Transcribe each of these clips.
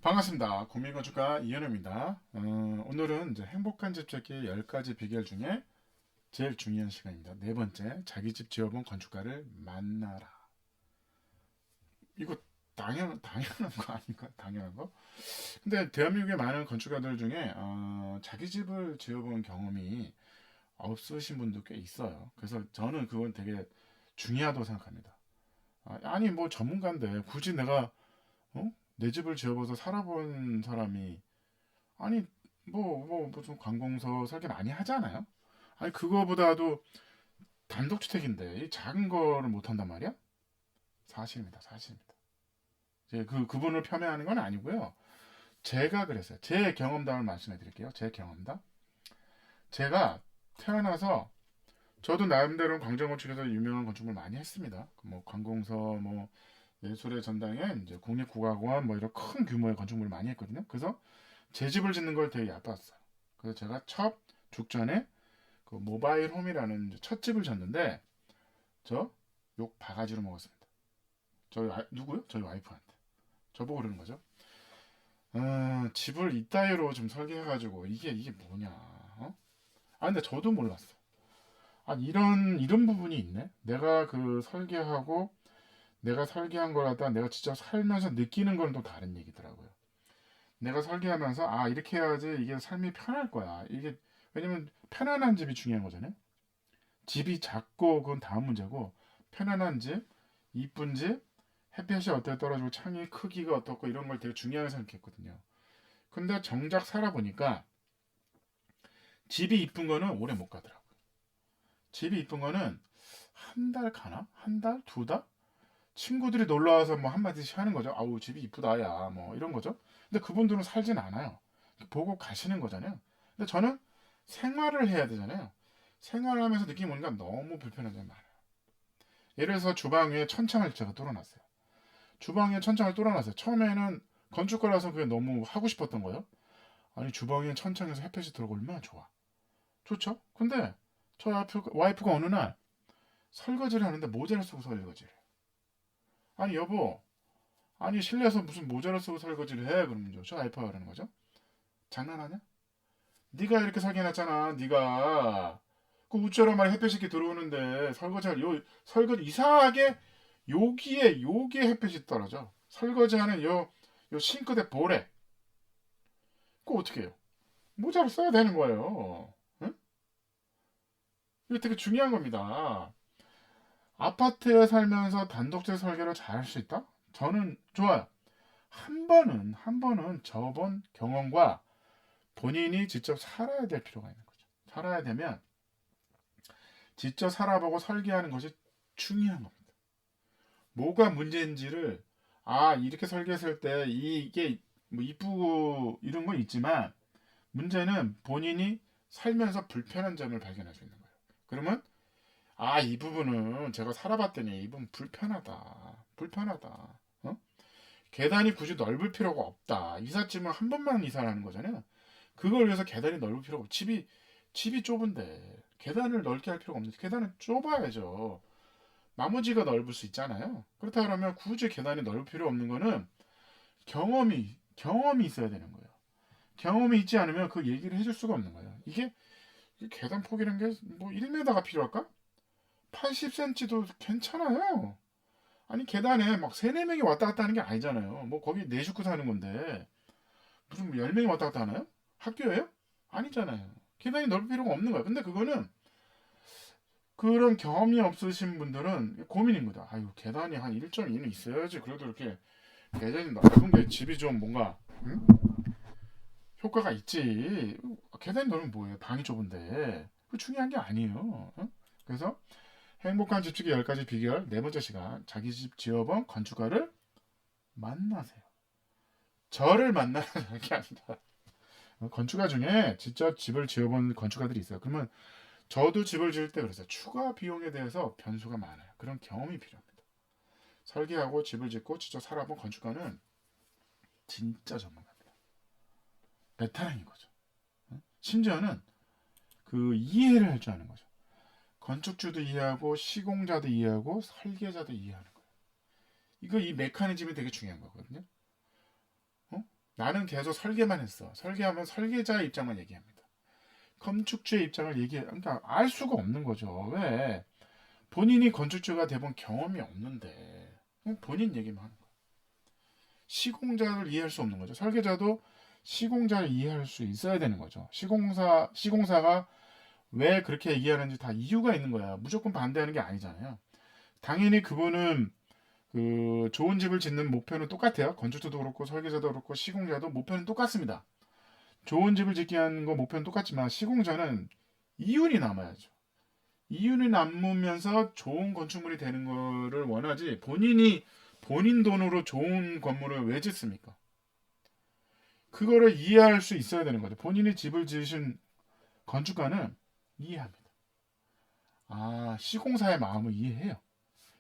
반갑습니다. 국민건축가 이현우입니다. 오늘은 이제 행복한 집 찾기 10가지 비결 중에 제일 중요한 시간입니다. 네 번째, 자기 집 지어본 건축가를 만나라. 이거 당연한 거 아닌가? 당연한 거? 근데 대한민국의 많은 건축가들 중에 자기 집을 지어본 경험이 없으신 분도 꽤 있어요. 그래서 저는 그건 되게 중요하다고 생각합니다. 아니 뭐 전문가인데 굳이 내가 내 집을 지어봐서 살아본 사람이 아니 무슨 관공서 설계 많이 하잖아요. 아니 그거보다도 단독주택인데 이 작은 거를 못 한단 말이야? 사실입니다, 사실입니다. 이제 그분을 폄훼하는 건 아니고요. 제가 그랬어요. 제 경험담을 말씀해 드릴게요. 제 경험담. 제가 태어나서 저도 나름대로 광장건축에서 유명한 건축물 많이 했습니다. 뭐 관공서, 뭐 예술의 전당에 이제 국립국악원 뭐 이런 큰 규모의 건축물을 많이 했거든요. 그래서 제 집을 짓는 걸 되게 얕봤어요. 그래서 제가 첫 죽전에 그 모바일 홈이라는 첫 집을 졌는데 저 욕 바가지로 먹었습니다. 누구요? 저희 와이프한테. 저보고 그러는 거죠. 집을 이따위로 좀 설계해가지고 이게 뭐냐? 근데 저도 몰랐어. 이런 부분이 있네. 내가 그 설계하고 내가 설계한 거라다 내가 직접 살면서 느끼는 건 또 다른 얘기더라고요. 내가 설계하면서 이렇게 해야지 이게 삶이 편할 거야. 이게 왜냐면 편안한 집이 중요한 거잖아요. 집이 작고 그건 다음 문제고 편안한 집, 이쁜 집, 햇볕이 어떻게 떨어지고 창의 크기가 어떻고 이런 걸 되게 중요하게 생각했거든요. 근데 정작 살아보니까 집이 이쁜 거는 오래 못 가더라고요. 집이 이쁜 거는 한 달 가나? 한 달? 두 달? 친구들이 놀러 와서 뭐 한마디씩 하는 거죠. 아우 집이 이쁘다 야 뭐 이런 거죠. 근데 그분들은 살진 않아요. 보고 가시는 거잖아요. 근데 저는 생활을 해야 되잖아요. 생활을 하면서 느끼는 뭔가 너무 불편한 점이 많아요. 예를 들어서 주방 위에 천창을 제가 뚫어놨어요. 주방 위에 천창을 뚫어놨어요. 처음에는 건축가라서 그게 너무 하고 싶었던 거예요. 아니 주방 위에 천창에서 햇볕이 들어오고 얼마나 좋아. 좋죠? 근데 저 와이프가 어느 날 설거지를 하는데 모자를 쓰고 설거지를 해요. 아니 여보, 아니 실내에서 무슨 모자를 쓰고 설거지를 해? 그러면 저 와이프가 그러는 거죠. 장난하냐? 네가 이렇게 설계해놨잖아. 네가 그 우짜란 말에 햇볕이 이렇게 들어오는데 설거지 이상하게 여기에 햇빛이 떨어져. 설거지하는 요 싱크대 볼에. 그거 어떻게 해요? 모자를 써야 되는 거예요. 응? 이거 되게 중요한 겁니다. 아파트에 살면서 단독재 설계를 잘 할 수 있다? 저는 좋아요. 한 번은 저번 경험과 본인이 직접 살아야 될 필요가 있는 거죠. 살아야 되면 직접 살아보고 설계하는 것이 중요한 겁니다. 뭐가 문제인지를 이렇게 설계했을 때 이게 뭐 이쁘고 이런 건 있지만 문제는 본인이 살면서 불편한 점을 발견할 수 있는 거예요. 그러면 이 부분은 제가 살아봤더니 이 부분 불편하다. 어? 계단이 굳이 넓을 필요가 없다. 이삿짐은 한 번만 이사를 하는 거잖아요. 그걸 위해서 계단이 넓을 필요가 없고 집이 좁은데 계단을 넓게 할 필요가 없는데 계단은 좁아야죠. 나머지가 넓을 수 있잖아요. 그렇다 그러면 굳이 계단이 넓을 필요 없는 거는 경험이 있어야 되는 거예요. 경험이 있지 않으면 그 얘기를 해줄 수가 없는 거예요. 이게 계단 폭이라는 게 뭐 1m가 필요할까? 80cm도 괜찮아요. 아니 계단에 막 3, 4명이 왔다 갔다 하는 게 아니잖아요. 뭐 거기 네 식구 사는 건데 무슨 10명이 왔다 갔다 하나요? 학교예요? 아니잖아요. 계단이 넓을 필요가 없는 거예요. 근데 그거는 그런 경험이 없으신 분들은 고민인 거다. 계단이 한 1.2는 있어야지. 그래도 이렇게 계단이 넓은 게 집이 좀 뭔가 효과가 있지. 계단이 넓으면 뭐예요? 방이 좁은데. 그 중요한 게 아니에요. 그래서 행복한 집주기 10가지 비결 네 번째 시간 자기 집 지어본 건축가를 만나세요. 저를 만나는 게 아니라 건축가 중에 직접 집을 지어본 건축가들이 있어요. 그러면 저도 집을 지을 때 그랬어요. 추가 비용에 대해서 변수가 많아요. 그런 경험이 필요합니다. 설계하고 집을 짓고 직접 살아본 건축가는 진짜 전문가입니다. 베테랑인 거죠. 심지어는 그 이해를 할 줄 아는 거죠. 건축주도 이해하고 시공자도 이해하고 설계자도 이해하는 거예요. 이 메커니즘이 되게 중요한 거거든요. 어? 나는 계속 설계만 했어. 설계하면 설계자 입장만 얘기합니다. 건축주의 입장을 그러니까 알 수가 없는 거죠. 왜? 본인이 건축주가 대부분 경험이 없는데 본인 얘기만 하는 거야. 시공자를 이해할 수 없는 거죠. 설계자도 시공자를 이해할 수 있어야 되는 거죠. 시공사가 왜 그렇게 얘기하는지 다 이유가 있는 거야. 무조건 반대하는 게 아니잖아요. 당연히 그분은 그 좋은 집을 짓는 목표는 똑같아요. 건축주도 그렇고 설계자도 그렇고 시공자도 목표는 똑같습니다. 좋은 집을 짓게 하는 거 목표는 똑같지만 시공자는 이윤이 남아야죠. 이윤이 남으면서 좋은 건축물이 되는 거를 원하지 본인 돈으로 좋은 건물을 왜 짓습니까? 그거를 이해할 수 있어야 되는 거죠. 본인이 집을 지으신 건축가는 이해합니다. 아, 시공사의 마음을 이해해요.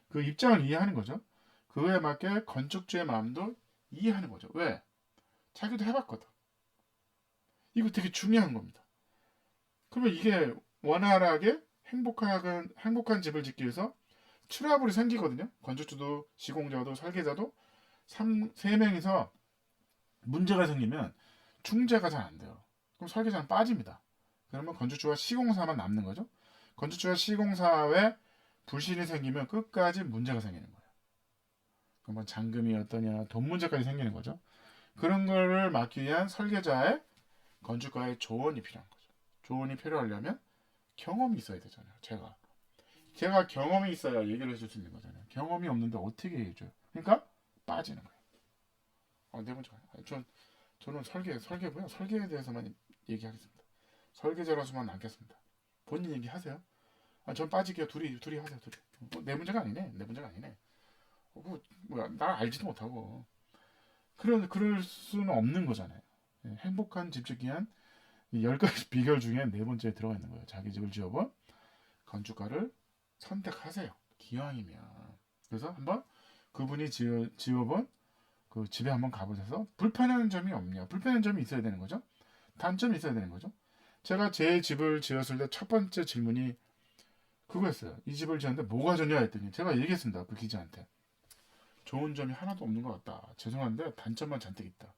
그 입장을 이해하는 거죠. 그거에 맞게 건축주의 마음도 이해하는 거죠. 왜? 자기도 해봤거든. 이거 되게 중요한 겁니다. 그러면 이게 원활하게 행복한 집을 짓기 위해서 트러블이 생기거든요. 건축주도 시공자도 설계자도 세 명이서 문제가 생기면 중재가 잘 안 돼요. 그럼 설계자는 빠집니다. 그러면 건축주와 시공사만 남는 거죠. 건축주와 시공사에 불신이 생기면 끝까지 문제가 생기는 거예요. 그러면 잔금이 어떠냐, 돈 문제까지 생기는 거죠. 그런 거를 막기 위한 설계자의 건축가의 조언이 필요한 거죠. 조언이 필요하려면 경험이 있어야 되잖아요. 제가 경험이 있어야 얘기를 해줄 수 있는 거잖아요. 경험이 없는데 어떻게 해줘요? 그러니까 빠지는 거예요. 네 번째. 저는 설계고요. 설계에 대해서만 얘기하겠습니다. 설계자로서만 남겠습니다. 본인 얘기하세요. 전 빠지게요. 둘이 하세요. 둘이. 내 문제가 아니네. 내 문제가 아니네. 뭐야, 나 알지도 못하고. 그럴 수는 없는 거잖아요. 행복한 집 짓기 위한 10가지 비결 중에 네 번째에 들어가 있는 거예요. 자기 집을 지어본 건축가를 선택하세요. 기왕이면. 그래서 한번 그분이 지어본 그 집에 한번 가보셔서 불편한 점이 없냐. 불편한 점이 있어야 되는 거죠. 단점이 있어야 되는 거죠. 제가 제 집을 지었을 때 첫 번째 질문이 그거였어요. 이 집을 지었는데 뭐가 좋냐 했더니 제가 얘기했습니다. 그 기자한테. 좋은 점이 하나도 없는 것 같다. 죄송한데 단점만 잔뜩 있다.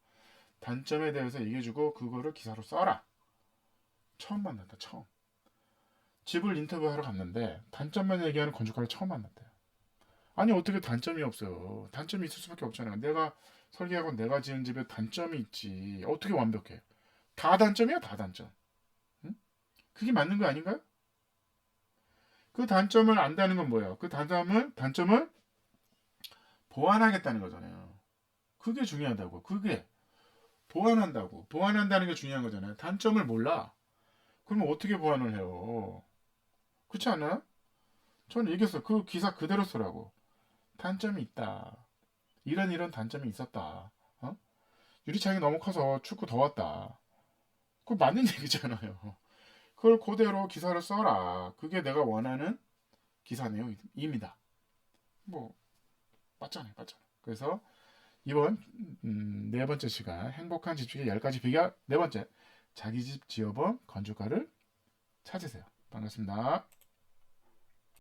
단점에 대해서 얘기해주고 그거를 기사로 써라. 처음 만났다. 처음. 집을 인터뷰하러 갔는데 단점만 얘기하는 건축가를 처음 만났대요. 아니 어떻게 단점이 없어요. 단점이 있을 수밖에 없잖아요. 내가 설계하고 내가 지은 집에 단점이 있지. 어떻게 완벽해. 다 단점이야. 다 단점. 응? 그게 맞는 거 아닌가요? 그 단점을 안다는 건 뭐예요? 그 단점을 보완하겠다는 거잖아요. 그게 중요하다고. 그게 보완한다는 게 중요한 거잖아요. 단점을 몰라. 그러면 어떻게 보완을 해요? 그렇지 않아요? 저는 얘기했어요. 그 기사 그대로 쓰라고. 단점이 있다. 이런 단점이 있었다. 어? 유리창이 너무 커서 춥고 더웠다. 그거 맞는 얘기잖아요. 그걸 그대로 기사를 써라. 그게 내가 원하는 기사 내용입니다. 뭐 맞잖아요. 그래서 이번 네 번째 시간 행복한 집주기 10가지 비결 네 번째 자기 집 지어본 건축가를 찾으세요. 반갑습니다.